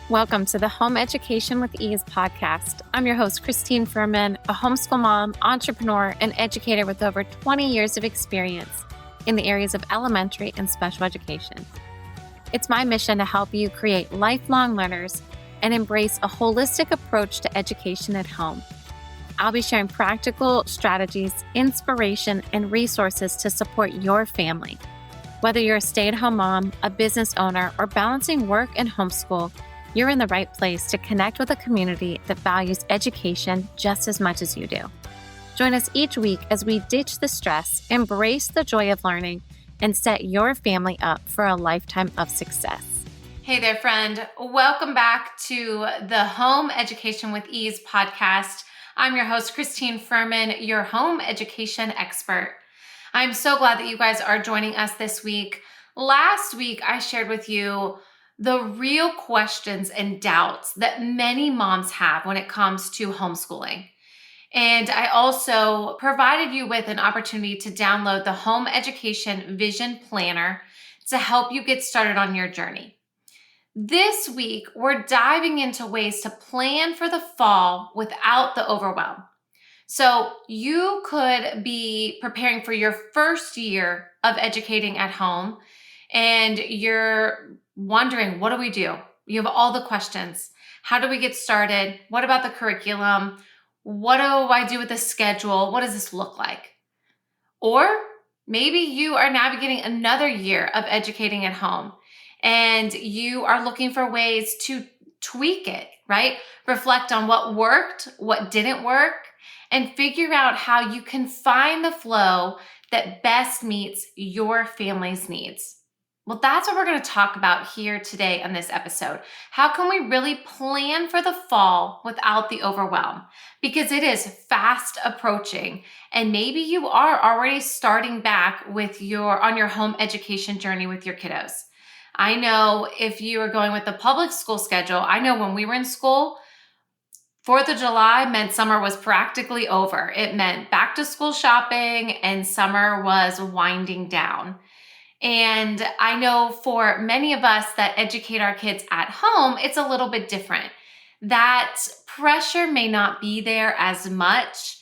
Welcome to the Home Education with Ease podcast. I'm your host, Christine Furman, a homeschool mom, entrepreneur, and educator with over 20 years of experience in the areas of elementary and special education. It's my mission to help you create lifelong learners and embrace a holistic approach to education at home. I'll be sharing practical strategies, inspiration, and resources to support your family. Whether you're a stay-at-home mom, a business owner, or balancing work and homeschool, you're in the right place to connect with a community that values education just as much as you do. Join us each week as we ditch the stress, embrace the joy of learning, and set your family up for a lifetime of success. Hey there, friend. Welcome back to the Home Education with Ease podcast. I'm your host, Christine Furman, your home education expert. I'm so glad that you guys are joining us this week. Last week, I shared with you the real questions and doubts that many moms have when it comes to homeschooling. And I also provided you with an opportunity to download the Home Education Vision Planner to help you get started on your journey. This week, we're diving into ways to plan for the fall without the overwhelm. So you could be preparing for your first year of educating at home, and you're wondering, what do we do? You have all the questions. How do we get started? What about the curriculum? What do I do with the schedule? What does this look like? Or maybe you are navigating another year of educating at home and you are looking for ways to tweak it, right? Reflect on what worked, what didn't work, and figure out how you can find the flow that best meets your family's needs. Well, that's what we're going to talk about here today on this episode. How can we really plan for the fall without the overwhelm? Because it is fast approaching, and maybe you are already starting back with on your home education journey with your kiddos. I know if you are going with the public school schedule, I know when we were in school, 4th of July meant summer was practically over. It meant back to school shopping and summer was winding down. And I know for many of us that educate our kids at home, it's a little bit different. That pressure may not be there as much,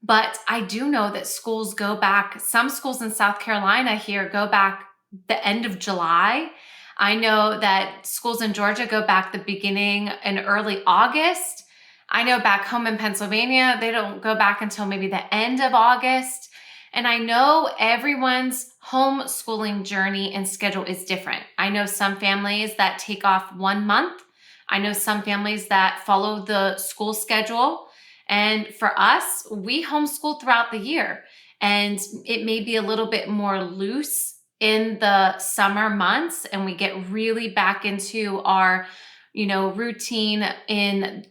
but I do know that schools go back. Some schools in South Carolina here go back the end of July. I know that schools in Georgia go back the beginning in early August. I know back home in Pennsylvania, they don't go back until maybe the end of August. And I know everyone's homeschooling journey and schedule is different. I know some families that take off 1 month. I know some families that follow the school schedule. And for us, we homeschool throughout the year. And it may be a little bit more loose in the summer months. And we get really back into our, routine in,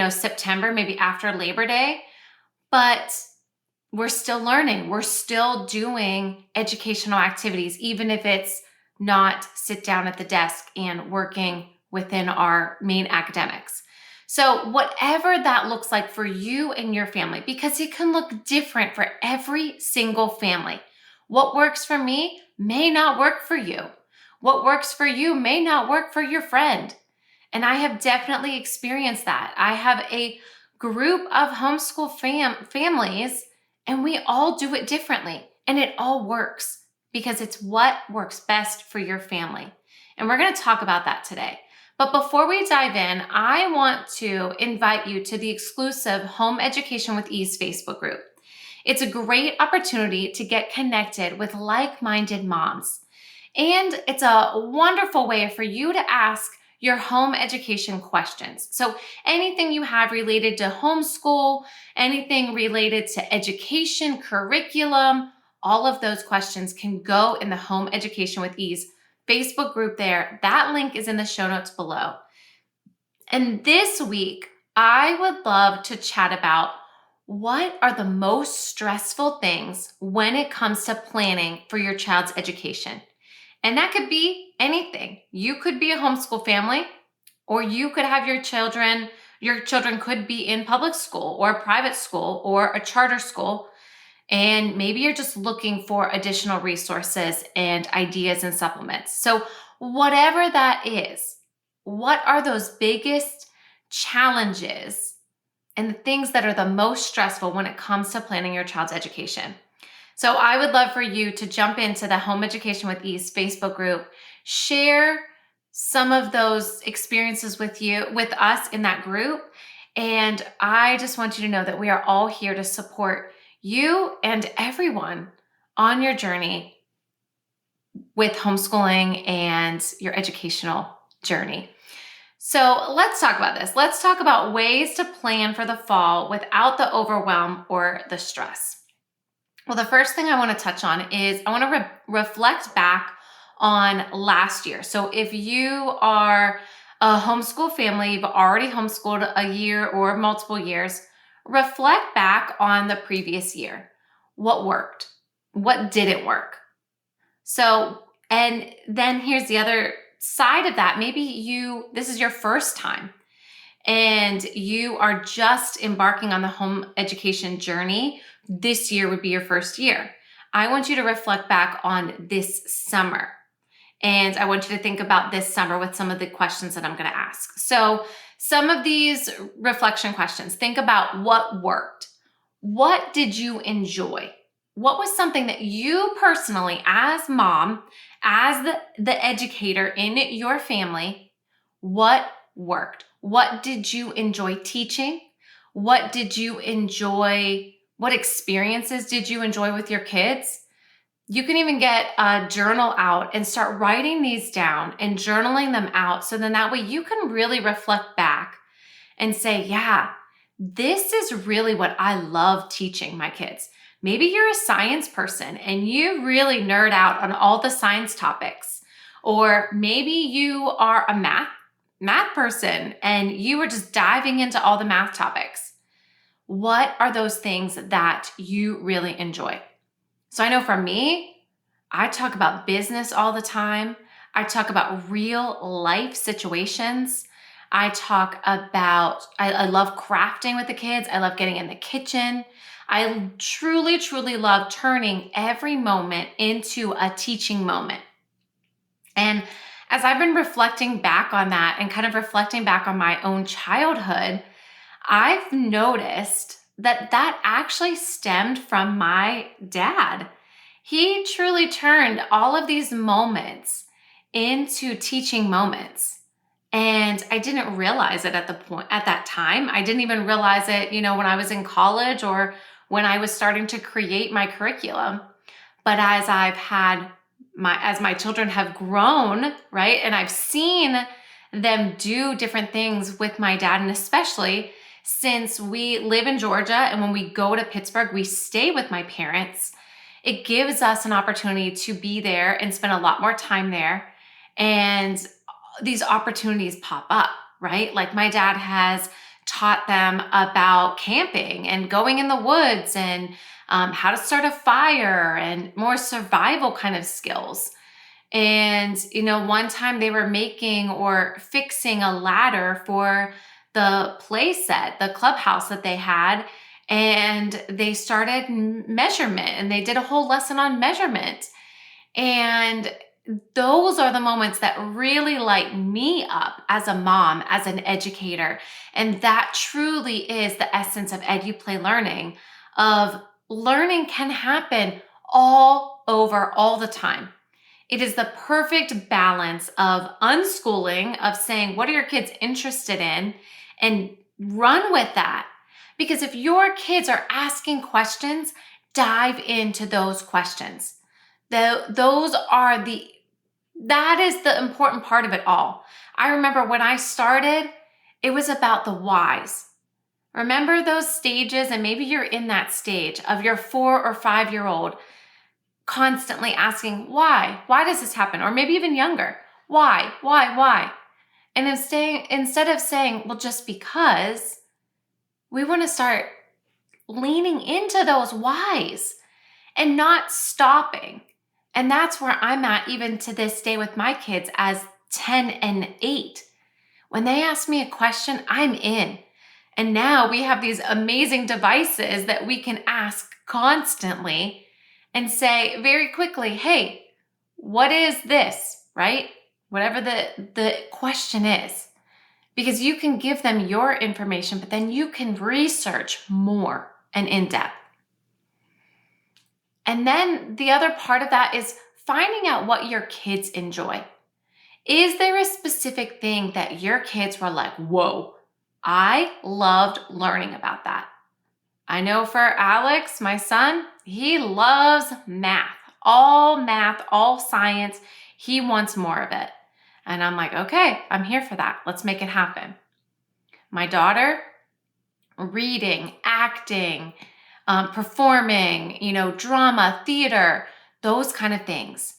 September, maybe after Labor Day. But we're still learning. We're still doing educational activities, even if it's not sit down at the desk and working within our main academics. So whatever that looks like for you and your family, because it can look different for every single family. What works for me may not work for you. What works for you may not work for your friend. And I have definitely experienced that. I have a group of homeschool families, and we all do it differently, and it all works because it's what works best for your family. And we're going to talk about that today. But before we dive in, I want to invite you to the exclusive Home Education with Ease Facebook group. It's a great opportunity to get connected with like-minded moms. And it's a wonderful way for you to ask your home education questions. So anything you have related to homeschool, anything related to education, curriculum, all of those questions can go in the Home Education with Ease Facebook group there. That link is in the show notes below. And this week, I would love to chat about what are the most stressful things when it comes to planning for your child's education. And that could be anything. You could be a homeschool family, or you could have your children could be in public school or a private school or a charter school. And maybe you're just looking for additional resources and ideas and supplements. So whatever that is, what are those biggest challenges and the things that are the most stressful when it comes to planning your child's education. So I would love for you to jump into the Home Education with Ease Facebook group, share some of those experiences with us in that group. And I just want you to know that we are all here to support you and everyone on your journey with homeschooling and your educational journey. So let's talk about this. Let's talk about ways to plan for the fall without the overwhelm or the stress. Well, the first thing I want to touch on is I want to reflect back on last year. So if you are a homeschool family, you've already homeschooled a year or multiple years, reflect back on the previous year. What worked? What didn't work? So, and then here's the other side of that. Maybe this is your first time and you are just embarking on the home education journey. This year would be your first year. I want you to reflect back on this summer. And I want you to think about this summer with some of the questions that I'm going to ask. So some of these reflection questions, think about what worked. What did you enjoy? What was something that you personally, as mom, as the educator in your family, what worked? What did you enjoy teaching? What did you enjoy? What experiences did you enjoy with your kids? You can even get a journal out and start writing these down and journaling them out. So then that way you can really reflect back and say, yeah, this is really what I love teaching my kids. Maybe you're a science person and you really nerd out on all the science topics. Or maybe you are a math person and you were just diving into all the math topics. What are those things that you really enjoy? So I know for me, I talk about business all the time. I talk about real life situations. I love crafting with the kids. I love getting in the kitchen. I truly, truly love turning every moment into a teaching moment. And as I've been reflecting back on that and kind of reflecting back on my own childhood, I've noticed that actually stemmed from my dad. He truly turned all of these moments into teaching moments. And I didn't realize it at that time. I didn't even realize it, when I was in college or when I was starting to create my curriculum. But as my children have grown, right? And I've seen them do different things with my dad, and especially since we live in Georgia and when we go to Pittsburgh, we stay with my parents. It gives us an opportunity to be there and spend a lot more time there. And these opportunities pop up, right? Like my dad has taught them about camping and going in the woods and how to start a fire and more survival kind of skills. And, one time they were making or fixing a ladder for the play set, the clubhouse that they had, and they started measurement and they did a whole lesson on measurement. And those are the moments that really light me up as a mom, as an educator. And that truly is the essence of EduPlay learning, of learning can happen all over all the time. It is the perfect balance of unschooling, of saying, what are your kids interested in? And run with that. Because if your kids are asking questions, dive into those questions. That is the important part of it all. I remember when I started, it was about the whys. Remember those stages, and maybe you're in that stage of your 4 or 5-year-old constantly asking, why? Why does this happen? Or maybe even younger. Why? And instead of saying, well, just because, we want to start leaning into those whys and not stopping. And that's where I'm at even to this day with my kids as 10 and 8. When they ask me a question, I'm in. And now we have these amazing devices that we can ask constantly and say very quickly, hey, what is this, right? whatever the question is, because you can give them your information, but then you can research more and in depth. And then the other part of that is finding out what your kids enjoy. Is there a specific thing that your kids were like, whoa, I loved learning about that? I know for Alex, my son, he loves math, all science. He wants more of it. And I'm like, okay, I'm here for that. Let's make it happen. My daughter, reading, acting, performing, drama, theater, those kind of things.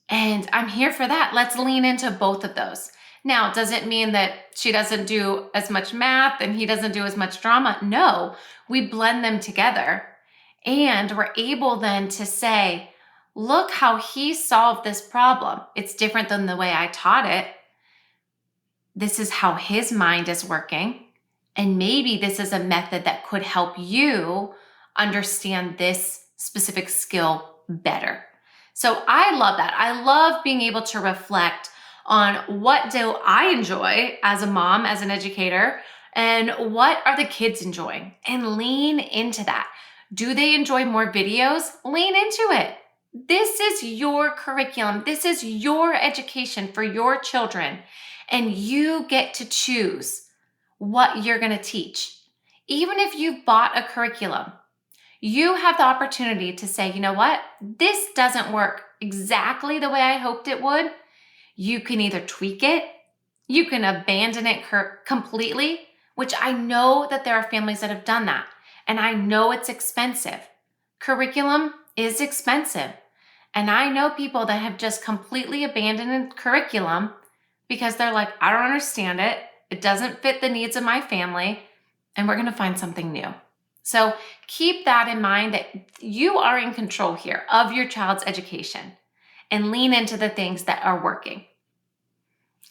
And I'm here for that. Let's lean into both of those. Now, does it mean that she doesn't do as much math and he doesn't do as much drama? No, we blend them together and we're able then to say, look how he solved this problem. It's different than the way I taught it. This is how his mind is working. And maybe this is a method that could help you understand this specific skill better. So I love that. I love being able to reflect on what do I enjoy as a mom, as an educator, and what are the kids enjoying, and lean into that. Do they enjoy more videos? Lean into it. This is your curriculum. This is your education for your children, and you get to choose what you're going to teach. Even if you've bought a curriculum, you have the opportunity to say, you know what? This doesn't work exactly the way I hoped it would. You can either tweak it, you can abandon it completely, which I know that there are families that have done that. And I know it's expensive. Curriculum is expensive. And I know people that have just completely abandoned curriculum because they're like, I don't understand it. It doesn't fit the needs of my family. And we're going to find something new. So keep that in mind, that you are in control here of your child's education, and lean into the things that are working.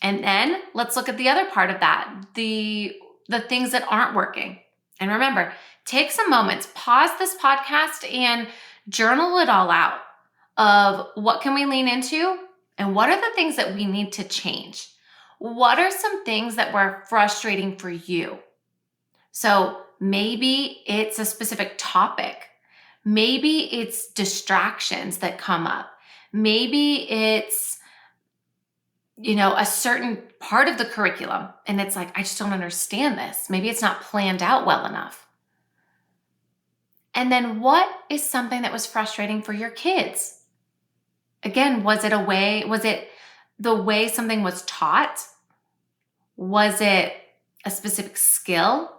And then let's look at the other part of that, the things that aren't working. And remember, take some moments, pause this podcast and journal it all out of what can we lean into and what are the things that we need to change. What are some things that were frustrating for you? So maybe it's a specific topic. Maybe it's distractions that come up. Maybe it's, a certain part of the curriculum and it's like, I just don't understand this. Maybe it's not planned out well enough. And then what is something that was frustrating for your kids? Again, was it the way something was taught? Was it a specific skill?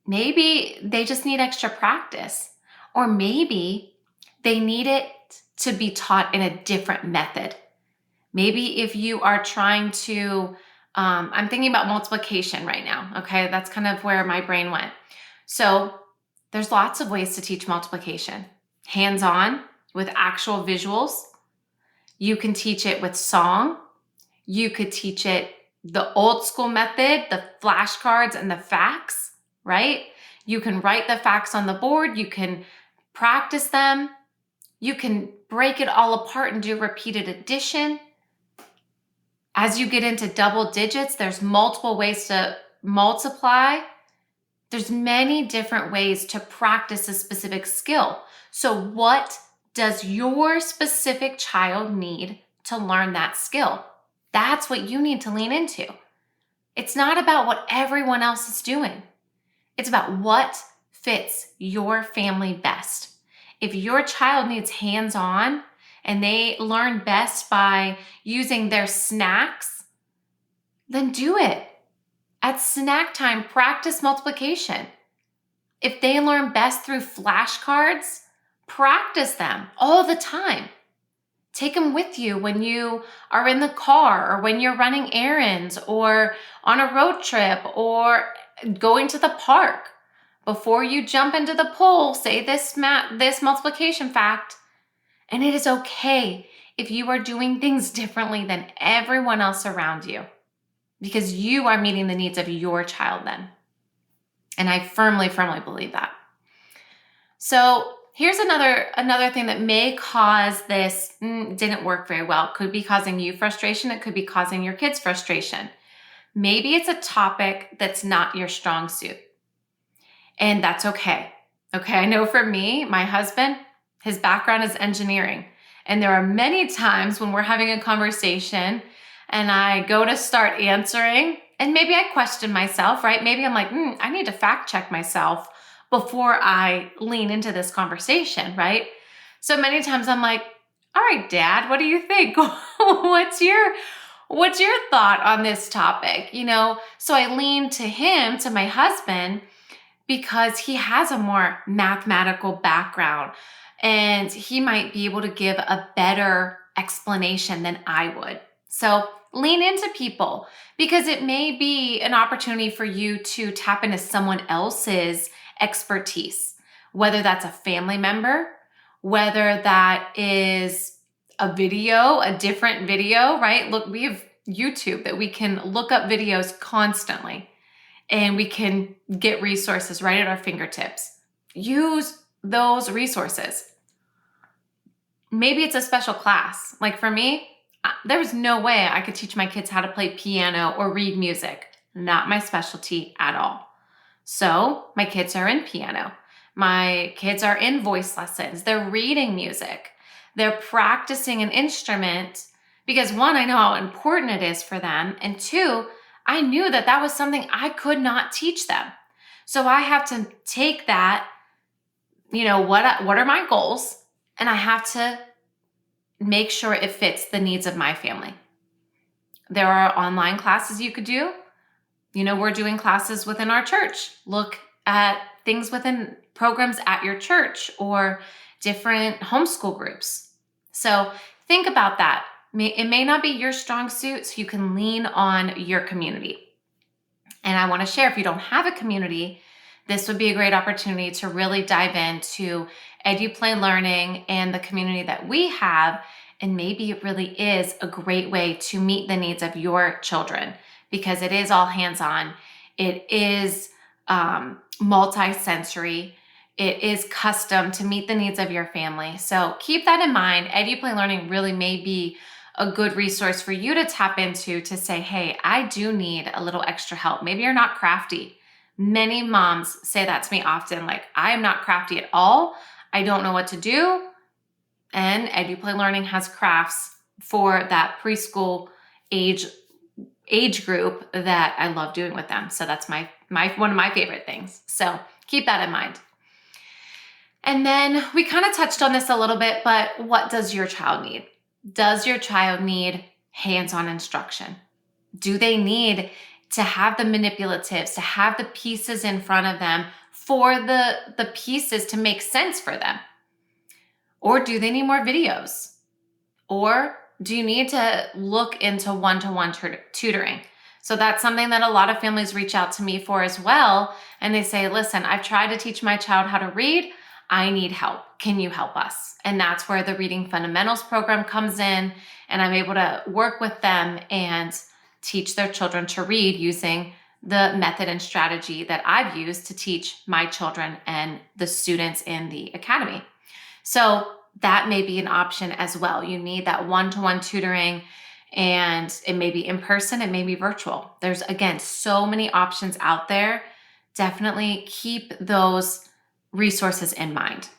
Maybe they just need extra practice, or maybe they need it to be taught in a different method. Maybe if you are trying to, I'm thinking about multiplication right now, okay? That's kind of where my brain went. So there's lots of ways to teach multiplication. Hands-on with actual visuals. You can teach it with song. You could teach it the old school method, the flashcards and the facts, right? You can write the facts on the board. You can practice them. You can break it all apart and do repeated addition. As you get into double digits, there's multiple ways to multiply. There's many different ways to practice a specific skill. So what does your specific child need to learn that skill? That's what you need to lean into. It's not about what everyone else is doing. It's about what fits your family best. If your child needs hands-on and they learn best by using their snacks, then do it. At snack time, practice multiplication. If they learn best through flashcards, practice them all the time. Take them with you when you are in the car or when you're running errands or on a road trip or going to the park. Before you jump into the pool, say this multiplication fact. And it is okay if you are doing things differently than everyone else around you, because you are meeting the needs of your child then. And I firmly, firmly believe that. So here's another thing that may cause this didn't work very well. It could be causing you frustration. It could be causing your kids frustration. Maybe it's a topic that's not your strong suit. And that's okay. Okay, I know for me, my husband, his background is engineering. And there are many times when we're having a conversation and I go to start answering and maybe I question myself, right? Maybe I'm like, I need to fact check myself before I lean into this conversation, right? So many times I'm like, all right, Dad, what do you think? What's your thought on this topic? So I lean to him, to my husband, because he has a more mathematical background and he might be able to give a better explanation than I would. So lean into people because it may be an opportunity for you to tap into someone else's expertise, whether that's a family member, whether that is a video, a different video, right? Look, we have YouTube that we can look up videos constantly. And we can get resources right at our fingertips. Use those resources. Maybe it's a special class. Like for me, there was no way I could teach my kids how to play piano or read music. Not my specialty at all. So my kids are in piano. My kids are in voice lessons. They're reading music. They're practicing an instrument because one, I know how important it is for them. And two, I knew that was something I could not teach them. So I have to take that, what are my goals? And I have to make sure it fits the needs of my family. There are online classes you could do. We're doing classes within our church. Look at things within programs at your church or different homeschool groups. So think about that. It may not be your strong suit, so you can lean on your community. And I want to share, if you don't have a community, this would be a great opportunity to really dive into EduPlay Learning and the community that we have. And maybe it really is a great way to meet the needs of your children because it is all hands-on. It is multi-sensory. It is custom to meet the needs of your family. So keep that in mind. EduPlay Learning really may be a good resource for you to tap into to say, hey, I do need a little extra help. Maybe you're not crafty. Many moms say that to me often, like, I am not crafty at all. I don't know what to do. And EduPlay Learning has crafts for that preschool age group that I love doing with them. So that's my one of my favorite things. So keep that in mind. And then we kind of touched on this a little bit, but what does your child need? Does your child need hands-on instruction? Do they need to have the manipulatives, to have the pieces in front of them for the pieces to make sense for them? Or do they need more videos? Or do you need to look into one-to-one tutoring? So that's something that a lot of families reach out to me for as well. And they say, listen, I've tried to teach my child how to read. I need help. Can you help us? And that's where the Reading Fundamentals program comes in. And I'm able to work with them and teach their children to read using the method and strategy that I've used to teach my children and the students in the academy. So that may be an option as well. You need that one-to-one tutoring, and it may be in person, it may be virtual. There's, again, so many options out there. Definitely keep those resources in mind.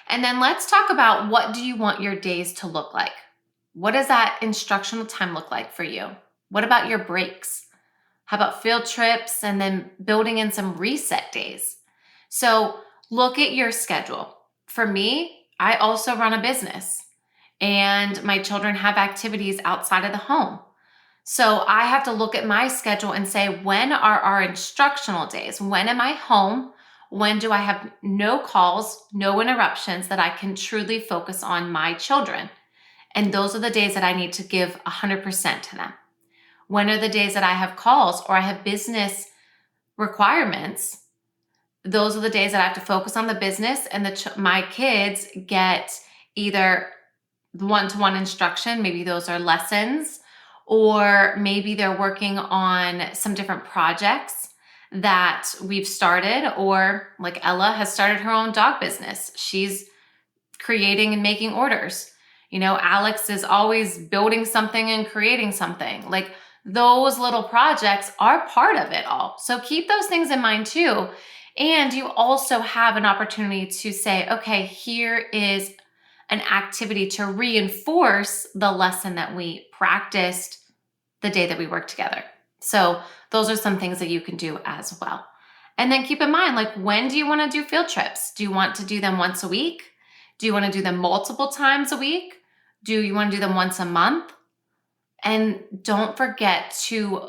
And then let's talk about, what do you want your days to look like? What does that instructional time look like for you? What about your breaks? How about field trips and then building in some reset days? So look at your schedule. For me, I also run a business and my children have activities outside of the home. So I have to look at my schedule and say, when are our instructional days? When am I home? When do I have no calls, no interruptions, that I can truly focus on my children? And those are the days that I need to give 100% to them. When are the days that I have calls or I have business requirements? Those are the days that I have to focus on the business, and my kids get either one-to-one instruction, maybe those are lessons, or maybe they're working on some different projects that we've started, or like Ella has started her own dog business. She's creating and making orders. Alex is always building something and creating something. Like those little projects are part of it all. So keep those things in mind too. And you also have an opportunity to say, okay, here is an activity to reinforce the lesson that we practiced the day that we worked together. So those are some things that you can do as well. And then keep in mind, like, when do you want to do field trips? Do you want to do them once a week? Do you want to do them multiple times a week? Do you want to do them once a month? And don't forget to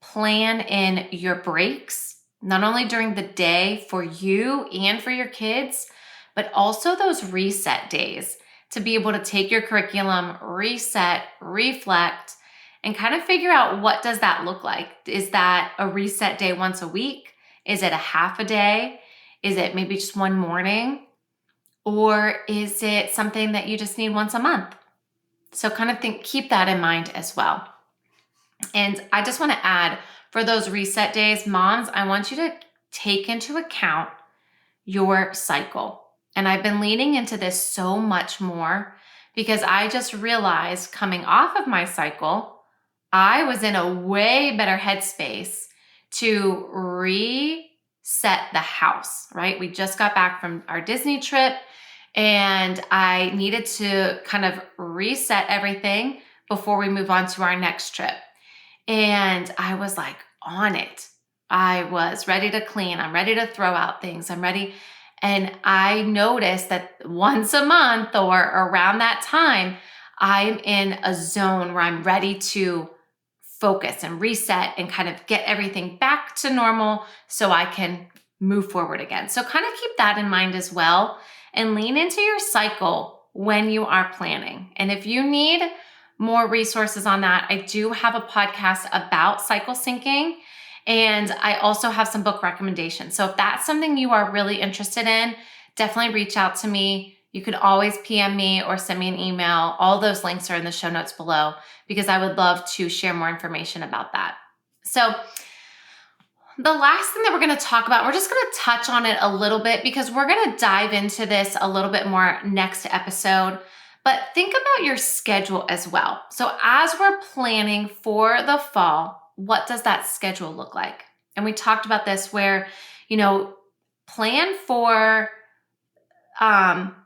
plan in your breaks, not only during the day for you and for your kids, but also those reset days to be able to take your curriculum, reset, reflect, and kind of figure out, what does that look like? Is that a reset day once a week? Is it a half a day? Is it maybe just one morning? Or is it something that you just need once a month? So kind of keep that in mind as well. And I just want to add, for those reset days, moms, I want you to take into account your cycle. And I've been leaning into this so much more because I just realized, coming off of my cycle, I was in a way better headspace to reset the house, right? We just got back from our Disney trip and I needed to kind of reset everything before we move on to our next trip. And I was like on it. I was ready to clean. I'm ready to throw out things. I'm ready. And I noticed that once a month or around that time, I'm in a zone where I'm ready to focus and reset and kind of get everything back to normal so I can move forward again. So kind of keep that in mind as well, and lean into your cycle when you are planning. And if you need more resources on that, I do have a podcast about cycle syncing, and I also have some book recommendations. So if that's something you are really interested in, definitely reach out to me. You can always PM me or send me an email. All those links are in the show notes below because I would love to share more information about that. So the last thing that we're going to talk about, we're just going to touch on it a little bit because we're going to dive into this a little bit more next episode. But think about your schedule as well. So as we're planning for the fall, what does that schedule look like? And we talked about this where, plan for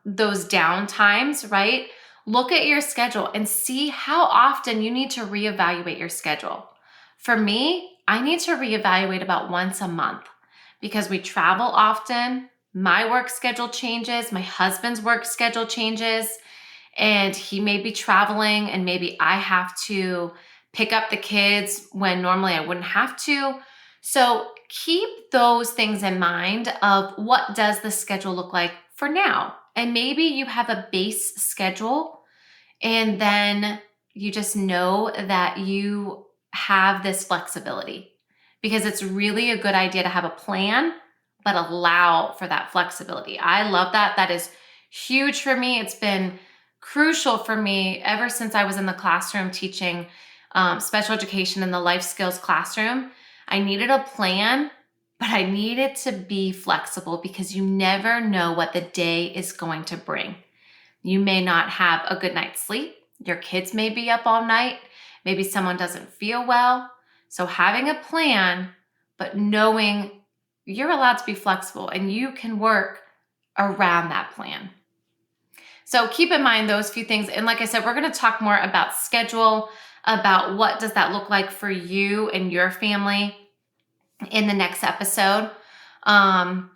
those down times, right? Look at your schedule and see how often you need to reevaluate your schedule. For me, I need to reevaluate about once a month because we travel often. My work schedule changes. My husband's work schedule changes. And he may be traveling and maybe I have to pick up the kids when normally I wouldn't have to. So keep those things in mind of what does the schedule look like for now. And maybe you have a base schedule and then you just know that you have this flexibility, because it's really a good idea to have a plan, but allow for that flexibility. I love that. That is huge for me. It's been crucial for me ever since I was in the classroom teaching special education in the life skills classroom. I needed a plan, but I needed to be flexible because you never know what the day is going to bring. You may not have a good night's sleep. Your kids may be up all night. Maybe someone doesn't feel well. So having a plan, but knowing you're allowed to be flexible and you can work around that plan. So keep in mind those few things. And like I said, we're going to talk more about schedule, about what does that look like for you and your family in the next episode. And,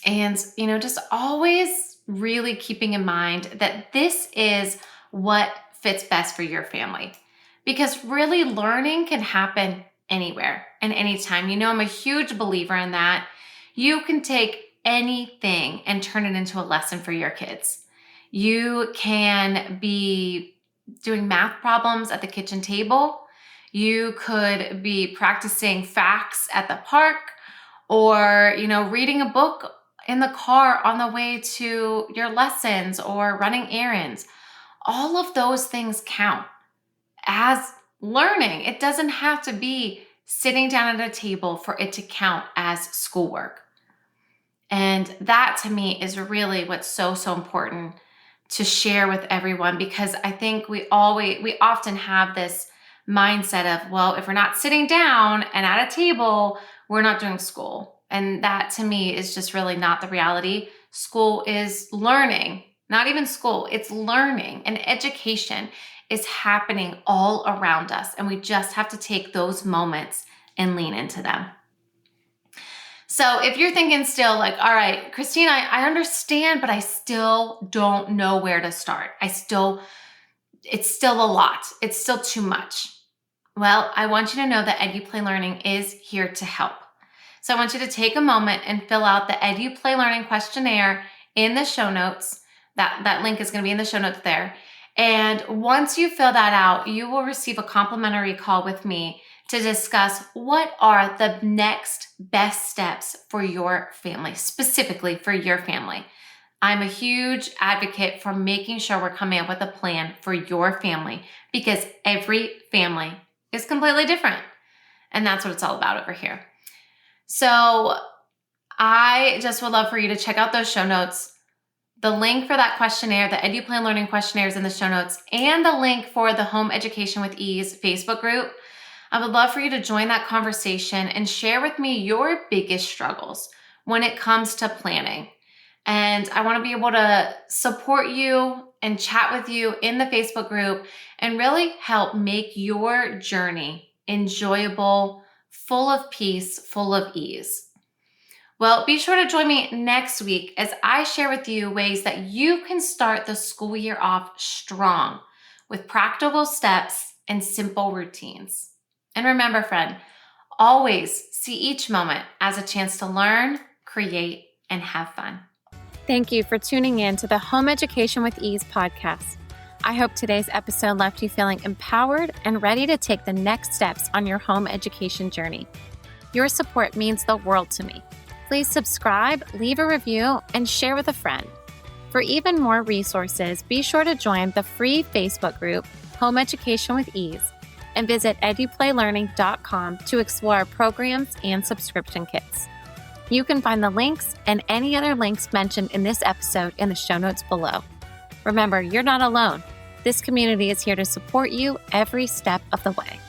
just always really keeping in mind that this is what fits best for your family. Because really learning can happen anywhere and anytime. I'm a huge believer in that. You can take anything and turn it into a lesson for your kids. You can be doing math problems at the kitchen table. You could be practicing facts at the park, or, reading a book in the car on the way to your lessons or running errands. All of those things count as learning. It doesn't have to be sitting down at a table for it to count as schoolwork. And that to me is really what's so important to share with everyone, because I think we often have this mindset of, well, if we're not sitting down and at a table, we're not doing school. And that to me is just really not the reality. School is learning, not even school, it's learning, and education is happening all around us. And we just have to take those moments and lean into them. So if you're thinking still like, all right, Christine, I understand, but I still don't know where to start. It's still a lot. It's still too much. Well, I want you to know that EduPlay Learning is here to help. So I want you to take a moment and fill out the EduPlay Learning questionnaire in the show notes. That link is going to be in the show notes there. And once you fill that out, you will receive a complimentary call with me to discuss what are the next best steps for your family, specifically for your family. I'm a huge advocate for making sure we're coming up with a plan for your family, because every family is completely different. And that's what it's all about over here. So I just would love for you to check out those show notes. The link for that questionnaire, the EduPlay Learning questionnaire, is in the show notes, and the link for the Home Education with Ease Facebook group. I would love for you to join that conversation and share with me your biggest struggles when it comes to planning. And I want to be able to support you and chat with you in the Facebook group and really help make your journey enjoyable, full of peace, full of ease. Well, be sure to join me next week as I share with you ways that you can start the school year off strong with practical steps and simple routines. And remember, friend, always see each moment as a chance to learn, create, and have fun. Thank you for tuning in to the Home Education with Ease podcast. I hope today's episode left you feeling empowered and ready to take the next steps on your home education journey. Your support means the world to me. Please subscribe, leave a review, and share with a friend. For even more resources, be sure to join the free Facebook group, Home Education with Ease, and visit eduplaylearning.com to explore programs and subscription kits. You can find the links and any other links mentioned in this episode in the show notes below. Remember, you're not alone. This community is here to support you every step of the way.